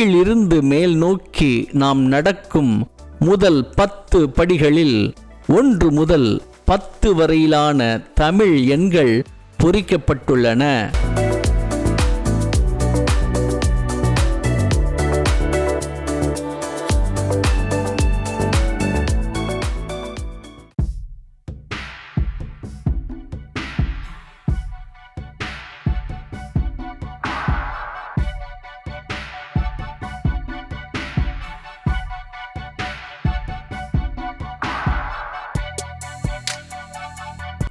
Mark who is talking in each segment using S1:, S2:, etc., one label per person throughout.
S1: கீழிருந்து மேல் நோக்கி நாம் நடக்கும் முதல் 10 படிகளில் 1 முதல் 10 வரையிலான தமிழ் எண்கள் பொறிக்கப்பட்டுள்ளன.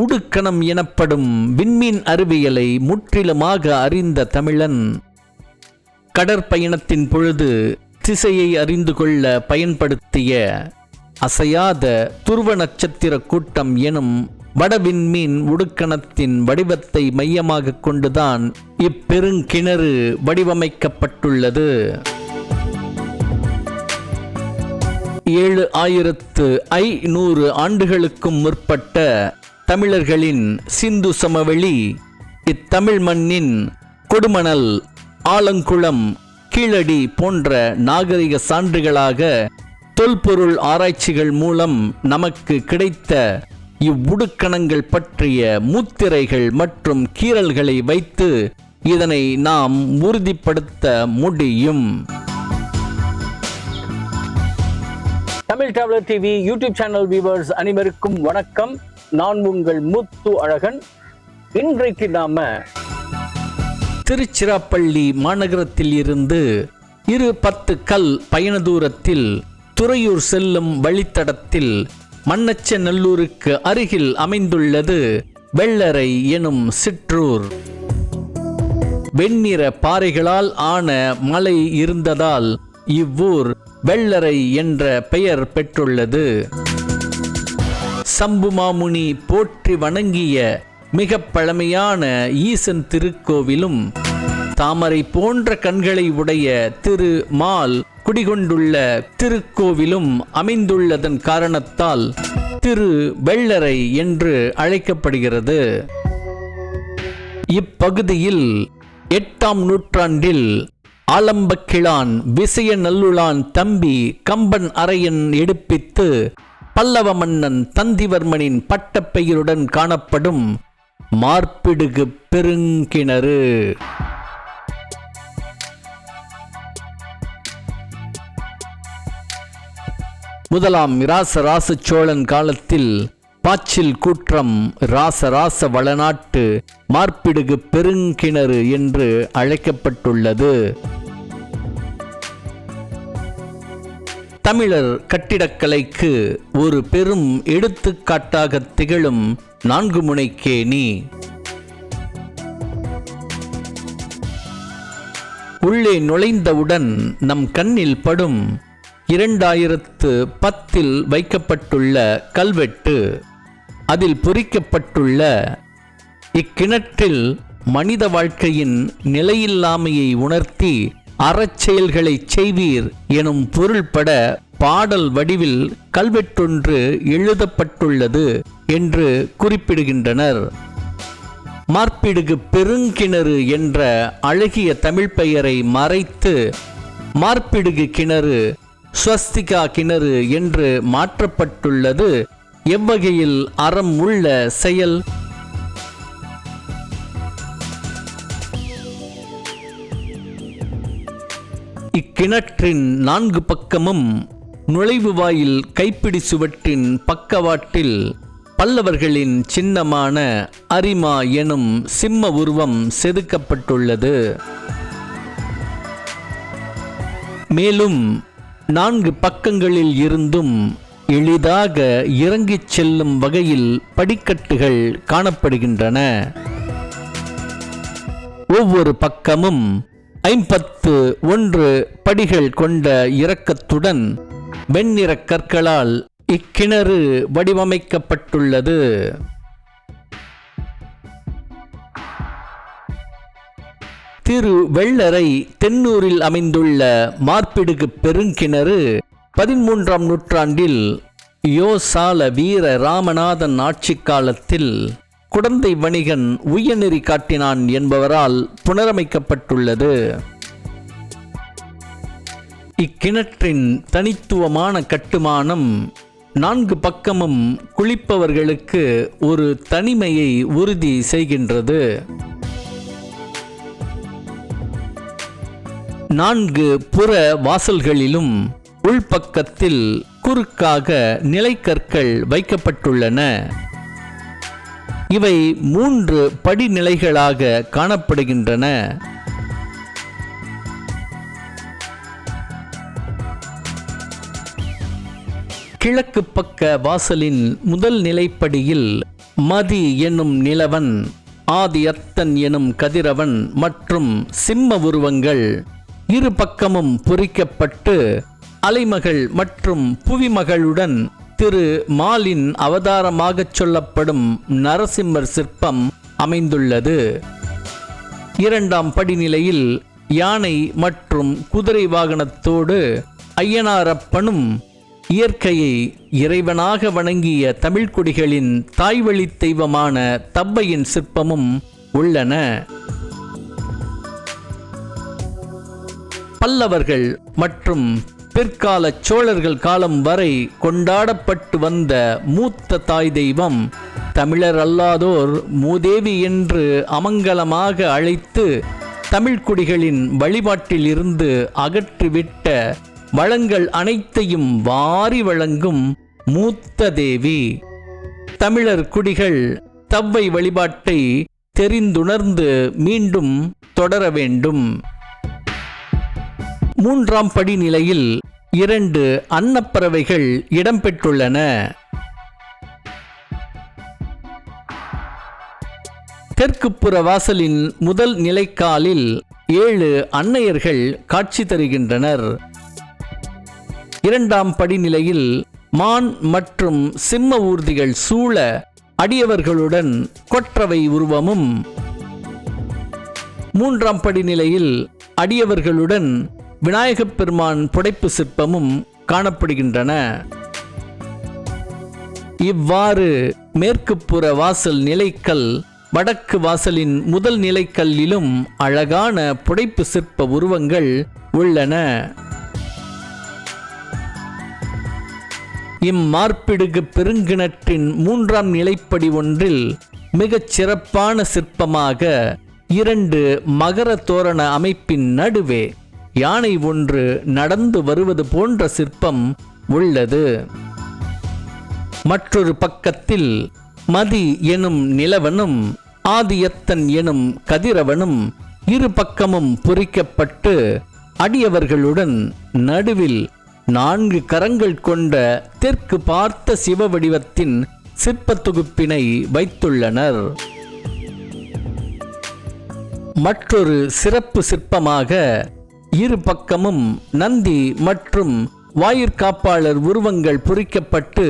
S1: உடுக்கணம் எனப்படும் விண்மீன் அறிவியலை முற்றிலுமாக அறிந்த தமிழன் கடற்பயணத்தின் பொழுது திசையை அறிந்து கொள்ள பயன்படுத்திய அசையாத துருவ நட்சத்திர கூட்டம் எனும் வடவிண்மீன் உடுக்கணத்தின் வடிவத்தை மையமாக கொண்டுதான் இப்பெருங்கிணறு வடிவமைக்கப்பட்டுள்ளது. 7500 ஆண்டுகளுக்கும் முற்பட்ட தமிழர்களின் சிந்து சமவெளி இத்தமிழ் மண்ணின் கொடுமணல், ஆலங்குளம், கீழடி போன்ற நாகரிக சான்றுகளாக தொல்பொருள் ஆராய்ச்சிகள் மூலம் நமக்கு கிடைத்த இவ்வுடுக்கணங்கள் பற்றிய முத்திரைகள் மற்றும் கீறல்களை வைத்து இதனை நாம் உறுதிப்படுத்த முடியும். Tamil traveller TV YouTube channel viewers அனைவருக்கும் வணக்கம். நான் உங்கள் முத்து அழகன். இன்றைக்கு நாம திருச்சிராப்பள்ளி மாநகரத்தில் இருந்து 10 கல் பயண தூரத்தில் துறையூர் செல்லும் வழித்தடத்தில் மண்ணச்சநல்லூருக்கு அருகில் அமைந்துள்ளது வெள்ளரை எனும் சிற்றூர். வெண்ணிற பாறைகளால் ஆன மலை இருந்ததால் இவ்வூர் வெள்ளரை என்ற பெயர் பெற்றுள்ளது. சம்புமாமுனி போற்றி வணங்கிய மிக பழமையான ஈசன் திருக்கோவிலும் தாமரை போன்ற கண்களை உடைய திருமால் குடிகொண்டுள்ள திருக்கோவிலும் அமைந்துள்ளதன் காரணத்தால் திரு வெள்ளரை என்று அழைக்கப்படுகிறது. இப்பகுதியில் 8ஆம் நூற்றாண்டில் ஆலம்பக்கிழான் விசயநல்லுளான் தம்பி கம்பன் அரையன் எடுப்பித்து பல்லவ மன்னன் தந்திவர்மனின் பட்டப்பெயருடன் காணப்படும் மார்பிடுகு பெருங்கிணறு. முதலாம் இராசராச சோழன் காலத்தில் பாச்சில் கூற்றம் ராசராச வளநாட்டு மார்பிடுகு பெருங்கிணறு என்று அழைக்கப்பட்டுள்ளது. தமிழர் கட்டிடக்கலைக்கு ஒரு பெரும் எடுத்துக்காட்டாக திகழும் 4 முனைக்கேணி. உள்ளே நுழைந்தவுடன் நம் கண்ணில் படும் 2010 வைக்கப்பட்டுள்ள கல்வெட்டு. அதில் பொறிக்கப்பட்டுள்ள இக்கிணற்றில் மனித வாழ்க்கையின் நிலையில்லாமையை உணர்த்தி அறச்செயல்களை செய்வீர் எனும் பொருள்பட பாடல் வடிவில் கல்வெட்டொன்று எழுதப்பட்டுள்ளது என்று குறிப்பிடுகின்றனர். மார்பிடுகு பெருங்கிணறு என்ற அழகிய தமிழ் பெயரை மறைத்து மார்பிடுகு கிணறு, ஸ்வஸ்திகா கிணறு என்று மாற்றப்பட்டுள்ளது எவ்வகையில் அறம் உள்ள செயல்? இக்கிணற்றின் 4 பக்கமும் நுழைவு வாயில் கைப்பிடி சுவற்றின் பக்கவாட்டில் பல்லவர்களின் சின்னமான அரிமா எனும் சிம்ம உருவம் செதுக்கப்பட்டுள்ளது. மேலும் 4 பக்கங்களில் இருந்தும் எளிதாக இறங்கிச் செல்லும் வகையில் படிக்கட்டுகள் காணப்படுகின்றன. ஒவ்வொரு பக்கமும் 51 படிகள் கொண்ட இறக்கத்துடன் வெண்ணிற கற்களால் இக்கிணறு வடிவமைக்கப்பட்டுள்ளது. திரு வெள்ளரை தென்னூரில் அமைந்துள்ள மார்பிடுகு பெருங்கிணறு 13ஆம் நூற்றாண்டில் யோசால வீர ராமநாதன் ஆட்சி காலத்தில் குடந்தை வணிகன் உயர்நெறி காட்டினான் என்பவரால் புனரமைக்கப்பட்டுள்ளது. இக்கிணற்றின் தனித்துவமான கட்டுமானம் 4 பக்கமும் குளிப்பவர்களுக்கு ஒரு தனிமையை உறுதி செய்கின்றது. 4 புற வாசல்களிலும் உள்பக்கத்தில் குறுக்காக நிலைக்கற்கள் வைக்கப்பட்டுள்ளன. இவை 3 படிநிலைகளாக காணப்படுகின்றன. கிழக்கு பக்க வாசலின் முதல் நிலைப்படியில் மதி எனும் நிலவன், ஆதி அத்தன் எனும் கதிரவன் மற்றும் சிம்ம உருவங்கள் இரு பக்கமும் பொறிக்கப்பட்டு அலைமகள் மற்றும் புவிமகளுடன் திரு மாலின் அவதாரமாகச் சொல்லப்படும் நரசிம்மர் சிற்பம் அமைந்துள்ளது. 2ஆம் படிநிலையில் யானை மற்றும் குதிரை வாகனத்தோடு ஐயனாரப்பனும் இயற்கையை இறைவனாக வணங்கிய தமிழ்குடிகளின் தாய்வழி தெய்வமான தவ்வையின் சிற்பமும் உள்ளன. பல்லவர்கள் மற்றும் பிற்கால சோழர்கள் காலம் வரை கொண்டாடப்பட்டு வந்த மூத்த தாய் தெய்வம் தமிழர் அல்லாதோர் மூதேவி என்று அமங்கலமாக அழைத்து தமிழ்குடிகளின் வழிபாட்டில் இருந்து அகற்றிவிட்ட வளங்கள் அனைத்தையும் வாரி வழங்கும் மூத்த தேவி. தமிழர் குடிகள் தவ்வை வழிபாட்டை தெரிந்துணர்ந்து மீண்டும் தொடர வேண்டும். 3ஆம் படிநிலையில் 2 அன்னப்பறவைகள் இடம்பெற்றுள்ளன. தெற்குப்புற வாசலின் முதல் நிலைக்காலில் 7 அன்னையர்கள் காட்சி தருகின்றனர். 2ஆம் படிநிலையில் மான் மற்றும் சிம்ம ஊர்திகள் சூழ அடியவர்களுடன் கொற்றவை உருவமும், 3ஆம் படிநிலையில் அடியவர்களுடன் விநாயகப் பெருமான் புடைப்பு சிற்பமும் காணப்படுகின்றன. இவ்வாறு மேற்குப்புற வாசல் நிலைக்கல் வடக்கு வாசலின் முதல் நிலைக்கல்லிலும் அழகான புடைப்பு சிற்ப உருவங்கள் உள்ளன. இம்மார்பிடுகு பெருங்கிணற்றின் 3ஆம் நிலைப்படி ஒன்றில் மிகச் சிறப்பான சிற்பமாக 2 மகர தோரண அமைப்பின் நடுவே யானை ஒன்று நடந்து வருவது போன்ற சிற்பம் உள்ளது. மற்றொரு பக்கத்தில் மதி எனும் நிலவனும் ஆதியத்தன் எனும் கதிரவனும் இரு பக்கமும் பொறிக்கப்பட்டு அடியவர்களுடன் நடுவில் 4 கரங்கள் கொண்ட தெற்கு பார்த்த சிவ வடிவத்தின் சிற்ப தொகுப்பினை வைத்துள்ளனர். மற்றொரு சிறப்பு சிற்பமாக இரு பக்கமும் நந்தி மற்றும் வாயிற்காப்பாளர் உருவங்கள் பொறிக்கப்பட்டு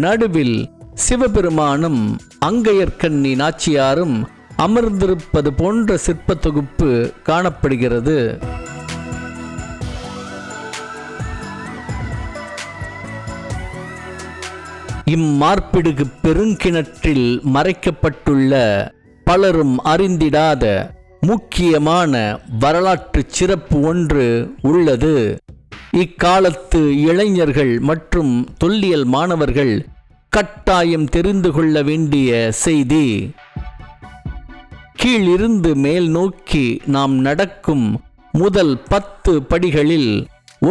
S1: நடுவில் சிவபெருமானும் அங்கையர்கண்ணி நாச்சியாரும் அமர்ந்திருப்பது போன்ற சிற்ப தொகுப்பு காணப்படுகிறது. இம்மார்பிடுகு பெருங்கிணற்றில் மறைக்கப்பட்டுள்ள பலரும் அறிந்திடாத முக்கியமான வரலாற்று சிறப்பு ஒன்று உள்ளது. இக்காலத்து இளைஞர்கள் மற்றும் தொல்லியல் மாணவர்கள் கட்டாயம் தெரிந்து கொள்ள வேண்டிய செய்தி. கீழிருந்து மேல் நோக்கி நாம் நடக்கும் முதல் 10 படிகளில்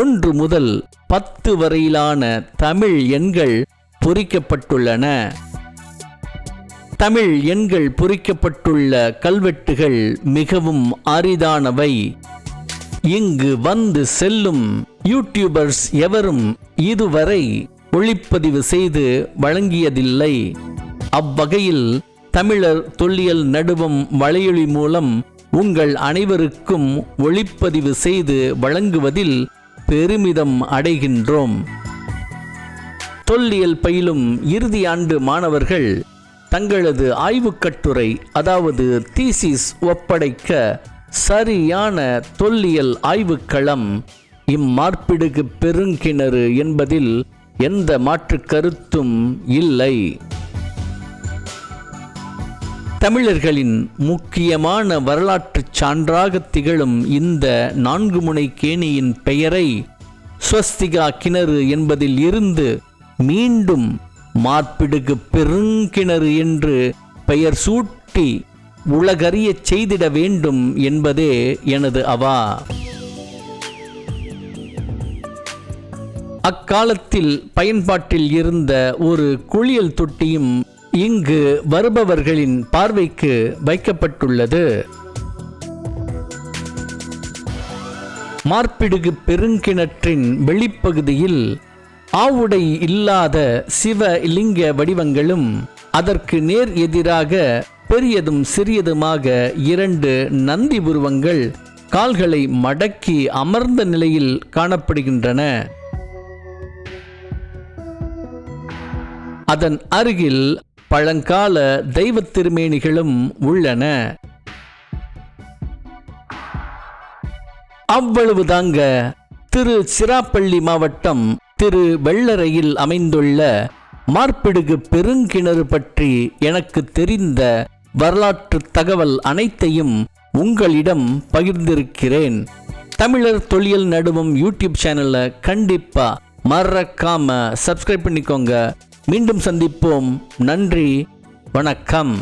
S1: 1 முதல் 10 வரையிலான தமிழ் எண்கள் பொறிக்கப்பட்டுள்ளன. தமிழ் எண்கள் பொறிக்கப்பட்டுள்ள கல்வெட்டுகள் மிகவும் அரிதானவை. இங்கு வந்து செல்லும் யூடியூபர்ஸ் எவரும் இதுவரை ஒளிப்பதிவு செய்து வழங்கியதில்லை. அவ்வகையில் தமிழர் தொல்லியல் நடுவம் வலையொலி மூலம் உங்கள் அனைவருக்கும் ஒளிப்பதிவு செய்து வழங்குவதில் பெருமிதம் அடைகின்றோம். தொல்லியல் பயிலும் இறுதி ஆண்டு மாணவர்கள் தங்களது ஆய்வுக் கட்டுரை அதாவது தீசிஸ் ஒப்படைக்க சரியான தொல்லியல் ஆய்வுக்களம் இம்மார்பிடுகு பெருங்கிணறு என்பதில் எந்த மாற்று கருத்தும் இல்லை. தமிழர்களின் முக்கியமான வரலாற்று சான்றாக திகழும் இந்த 4 முனை கேணியின் பெயரை
S2: ஸ்வஸ்திகா கிணறு என்பதில் இருந்து மீண்டும் மார்பிடுகு பெருங்கிணறு என்று பெயர் சூட்டி உலகறியச் செய்திட வேண்டும் என்பதே எனது அவா. அக்காலத்தில் பயன்பாட்டில் இருந்த ஒரு குளியல் தொட்டியும் இங்கு வருபவர்களின் பார்வைக்கு வைக்கப்பட்டுள்ளது. மார்பிடுகு பெருங்கிணற்றின் வெளிப்பகுதியில் ஆவுடை இல்லாத சிவலிங்க வடிவங்களும் அதற்கு நேர் எதிராக பெரியதும் சிறியதுமாக 2 நந்தி உருவங்கள் கால்களை மடக்கி அமர்ந்த நிலையில் காணப்படுகின்றன. அதன் அருகில் பழங்கால தெய்வ திருமேனிகளும் உள்ளன. அவ்வளவுதாங்க. திருச்சிராப்பள்ளி மாவட்டம் திருவெள்ளரையில் அமைந்துள்ள மார்பிடுகு பெருங்கிணறு பற்றி எனக்கு தெரிந்த வரலாற்று தகவல் அனைத்தையும் உங்களிடம் பகிர்ந்திருக்கிறேன். தமிழர் தொழில் நடுவும் யூடியூப் சேனலை கண்டிப்பா மறக்காம சப்ஸ்கிரைப் பண்ணிக்கோங்க. மீண்டும் சந்திப்போம். நன்றி, வணக்கம்.